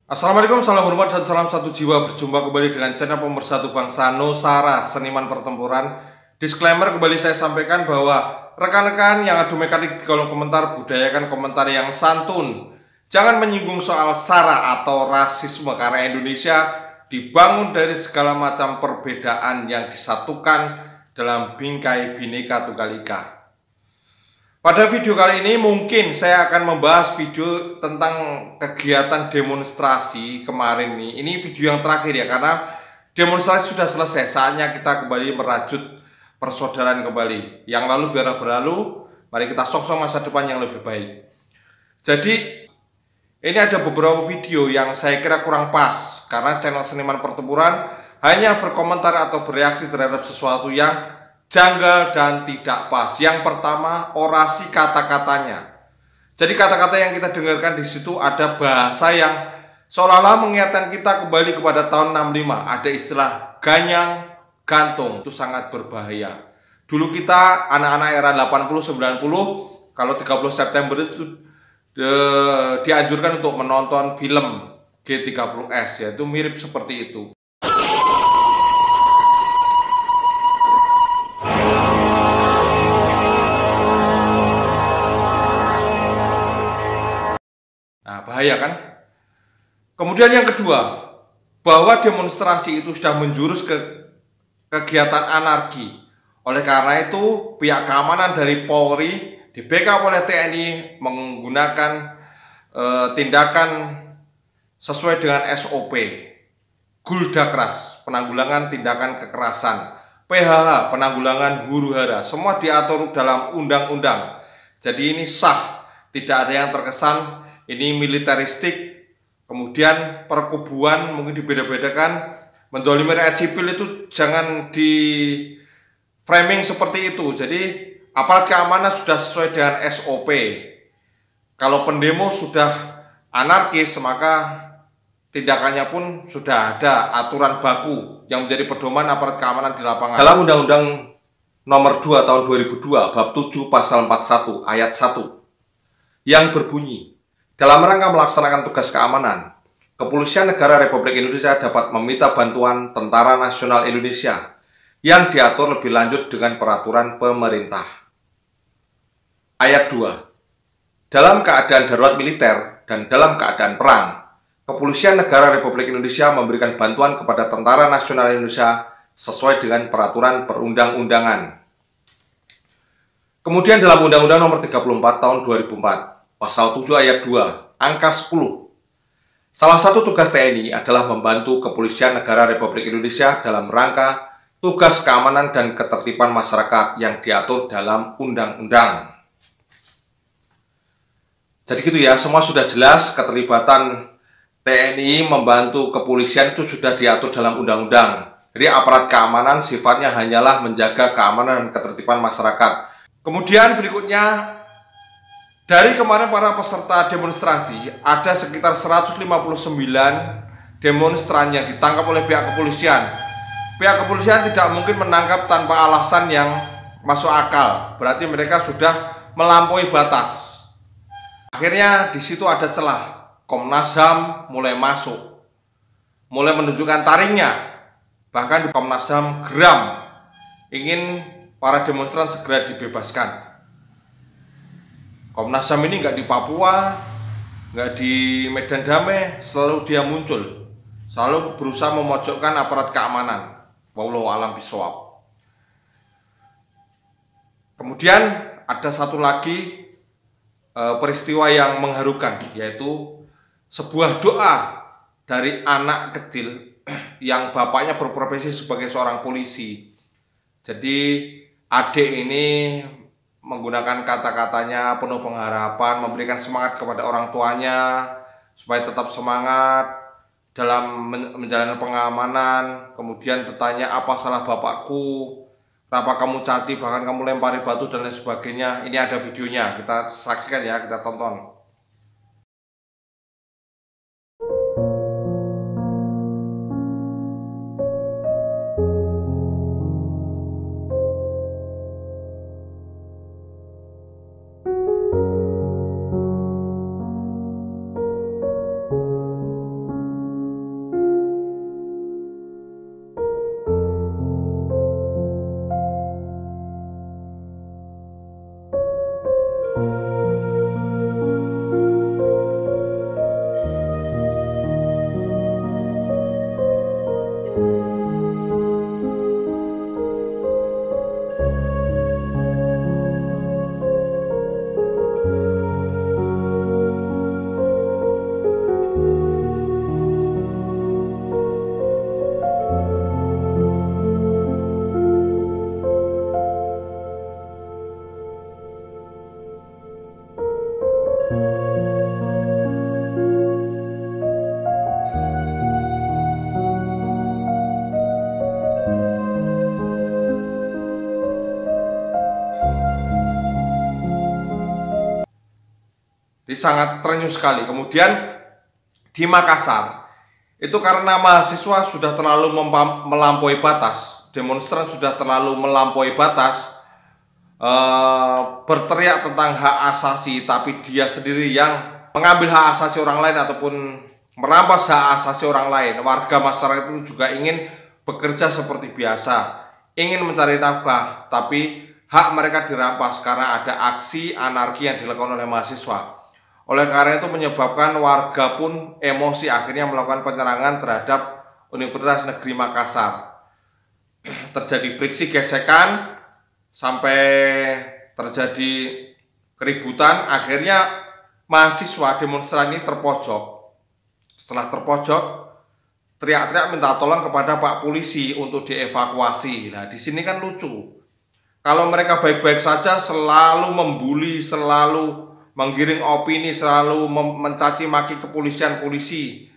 Assalamualaikum, salam hormat dan salam satu jiwa. Berjumpa kembali dengan channel Pemersatu Bangsa Nusara Seniman Pertempuran. Disclaimer kembali saya sampaikan bahwa rekan-rekan yang adu mekanik di kolom komentar, budayakan komentar yang santun. Jangan menyinggung soal sara atau rasisme, karena Indonesia dibangun dari segala macam perbedaan yang disatukan dalam bingkai Bhinneka Tunggal Ika. Pada video kali ini mungkin saya akan membahas video tentang kegiatan demonstrasi kemarin nih. Ini video yang terakhir ya, karena demonstrasi sudah selesai. Saatnya kita kembali merajut persaudaraan kembali. Yang lalu biarlah berlalu, mari kita sok-sok masa depan yang lebih baik. Jadi ini ada beberapa video yang saya kira kurang pas, karena channel Seniman Pertempuran hanya berkomentar atau bereaksi terhadap sesuatu yang janggal dan tidak pas. Yang pertama, orasi kata-katanya. Jadi kata-kata yang kita dengarkan di situ ada bahasa yang seolah-olah mengingatkan kita kembali kepada tahun 65. Ada istilah ganyang gantung. Itu sangat berbahaya. Dulu kita anak-anak era 80-90, kalau 30 September itu dianjurkan untuk menonton film G30S, yaitu mirip seperti itu. Nah, bahaya kan? Kemudian yang kedua, bahwa demonstrasi itu sudah menjurus ke kegiatan anarki. Oleh karena itu, pihak keamanan dari Polri di backup oleh TNI menggunakan tindakan sesuai dengan SOP. Guldakras, penanggulangan tindakan kekerasan. PHH, penanggulangan huru-hara. Semua diatur dalam undang-undang. Jadi ini sah, tidak ada yang terkesan ini militeristik. Kemudian perkubuan mungkin dibeda-bedakan. Mendolimi rakyat sipil itu jangan di framing seperti itu. Jadi aparat keamanan sudah sesuai dengan SOP. Kalau pendemo sudah anarkis, maka tindakannya pun sudah ada aturan baku yang menjadi pedoman aparat keamanan di lapangan. Dalam Undang-Undang Nomor 2 Tahun 2002 Bab 7 Pasal 41 Ayat 1 yang berbunyi, dalam rangka melaksanakan tugas keamanan, Kepolisian Negara Republik Indonesia dapat meminta bantuan Tentara Nasional Indonesia yang diatur lebih lanjut dengan peraturan pemerintah. Ayat 2. Dalam keadaan darurat militer dan dalam keadaan perang, Kepolisian Negara Republik Indonesia memberikan bantuan kepada Tentara Nasional Indonesia sesuai dengan peraturan perundang-undangan. Kemudian dalam Undang-Undang Nomor 34 Tahun 2004, Pasal 7 Ayat 2, Angka 10. Salah satu tugas TNI adalah membantu Kepolisian Negara Republik Indonesia dalam rangka tugas keamanan dan ketertiban masyarakat yang diatur dalam undang-undang. Jadi gitu ya, semua sudah jelas. Keterlibatan TNI membantu kepolisian itu sudah diatur dalam undang-undang. Jadi aparat keamanan sifatnya hanyalah menjaga keamanan dan ketertiban masyarakat. Kemudian berikutnya, dari kemarin para peserta demonstrasi, ada sekitar 159 demonstran yang ditangkap oleh pihak kepolisian. Pihak kepolisian tidak mungkin menangkap tanpa alasan yang masuk akal. Berarti mereka sudah melampaui batas. Akhirnya di situ ada celah. Komnas HAM mulai masuk, mulai menunjukkan taringnya. Bahkan di Komnas HAM geram ingin para demonstran segera dibebaskan. Komnas HAM ini nggak di Papua, nggak di Medan Damai, selalu dia muncul, selalu berusaha memojokkan aparat keamanan. Wallahu a'lam bishawab. Kemudian ada satu lagi peristiwa yang mengharukan, yaitu sebuah doa dari anak kecil yang bapaknya berprofesi sebagai seorang polisi. Jadi adik ini menggunakan kata-katanya penuh pengharapan, memberikan semangat kepada orang tuanya supaya tetap semangat dalam menjalani pengamanan. Kemudian bertanya, apa salah bapakku, kenapa kamu caci, bahkan kamu lempari batu dan lain sebagainya. Ini ada videonya, kita saksikan ya, kita tonton. sangat terenyuh sekali. Kemudian di Makassar itu karena mahasiswa sudah terlalu melampaui batas, demonstran sudah terlalu melampaui batas, berteriak tentang hak asasi, tapi dia sendiri yang mengambil hak asasi orang lain ataupun merampas hak asasi orang lain. Warga masyarakat itu juga ingin bekerja seperti biasa, ingin mencari nafkah, tapi hak mereka dirampas karena ada aksi anarki yang dilakukan oleh mahasiswa. Oleh karena itu menyebabkan warga pun emosi, akhirnya melakukan penyerangan terhadap Universitas Negeri Makassar. Terjadi friksi, gesekan, sampai terjadi keributan. Akhirnya mahasiswa demonstran ini terpojok. Setelah terpojok, teriak-teriak minta tolong kepada Pak Polisi untuk dievakuasi. Nah, di sini kan lucu. Kalau mereka baik-baik saja selalu membuli, selalu menggiring opini, selalu mencaci maki kepolisian, polisi.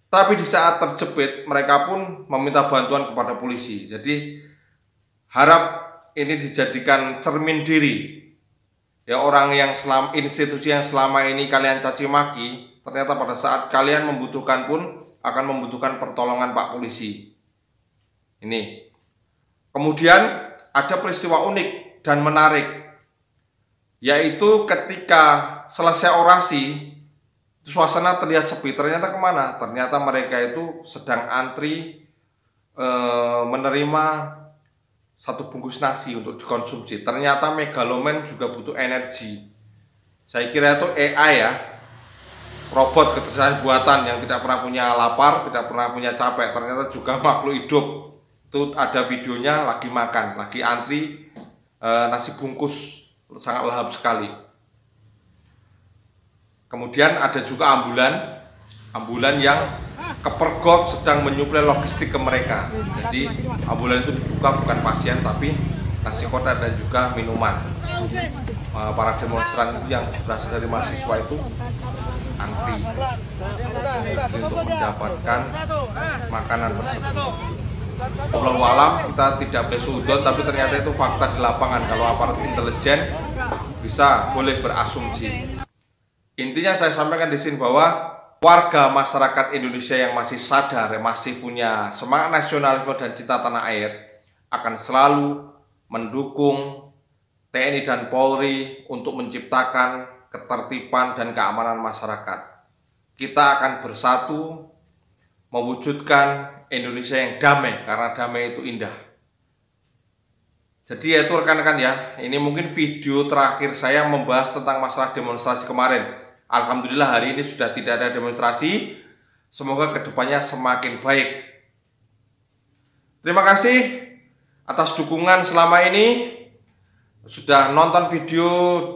Tapi di saat terjepit, mereka pun meminta bantuan kepada polisi. Jadi harap ini dijadikan cermin diri. Ya, orang yang institusi yang selama ini kalian caci maki, ternyata pada saat kalian membutuhkan pun akan membutuhkan pertolongan Pak Polisi. Ini. Kemudian ada peristiwa unik dan menarik, yaitu ketika selesai orasi, suasana terlihat sepi. Ternyata kemana? Ternyata mereka itu sedang antri menerima satu bungkus nasi untuk dikonsumsi. Ternyata megaloman juga butuh energi. Saya kira itu AI ya, robot kecerdasan buatan yang tidak pernah punya lapar, tidak pernah punya capek. Ternyata juga makhluk hidup. Itu ada videonya lagi makan, lagi antri nasi bungkus. Sangat lahap sekali. Kemudian ada juga ambulan yang kepergok sedang menyuplai logistik ke mereka. Jadi ambulan itu dibuka bukan pasien tapi nasi kotak dan juga minuman. Para demonstran yang berasal dari mahasiswa itu antri untuk mendapatkan makanan tersebut. Wallahu alam, kita tidak boleh suudon, tapi ternyata itu fakta di lapangan. Kalau aparat intelijen bisa boleh berasumsi. Intinya saya sampaikan di sini bahwa warga masyarakat Indonesia yang masih sadar, yang masih punya semangat nasionalisme dan cinta tanah air akan selalu mendukung TNI dan Polri untuk menciptakan ketertiban dan keamanan masyarakat. Kita akan bersatu mewujudkan Indonesia yang damai, karena damai itu indah. Jadi ya itu rekan-rekan ya, ini mungkin video terakhir saya membahas tentang masalah demonstrasi kemarin. Alhamdulillah hari ini sudah tidak ada demonstrasi. Semoga kedepannya semakin baik. Terima kasih atas dukungan selama ini. Sudah nonton video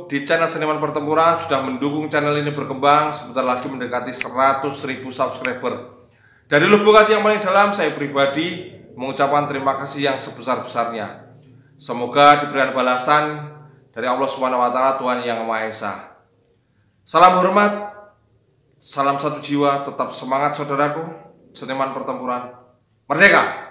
di channel Seniman Pertempuran, sudah mendukung channel ini berkembang. Sebentar lagi mendekati 100.000 subscriber. Dari lubuk hati yang paling dalam, saya pribadi mengucapkan terima kasih yang sebesar-besarnya. Semoga diberikan balasan dari Allah Subhanahu wa Ta'ala, Tuhan Yang Maha Esa. Salam hormat, salam satu jiwa, tetap semangat saudaraku. Seniman Pertempuran, merdeka!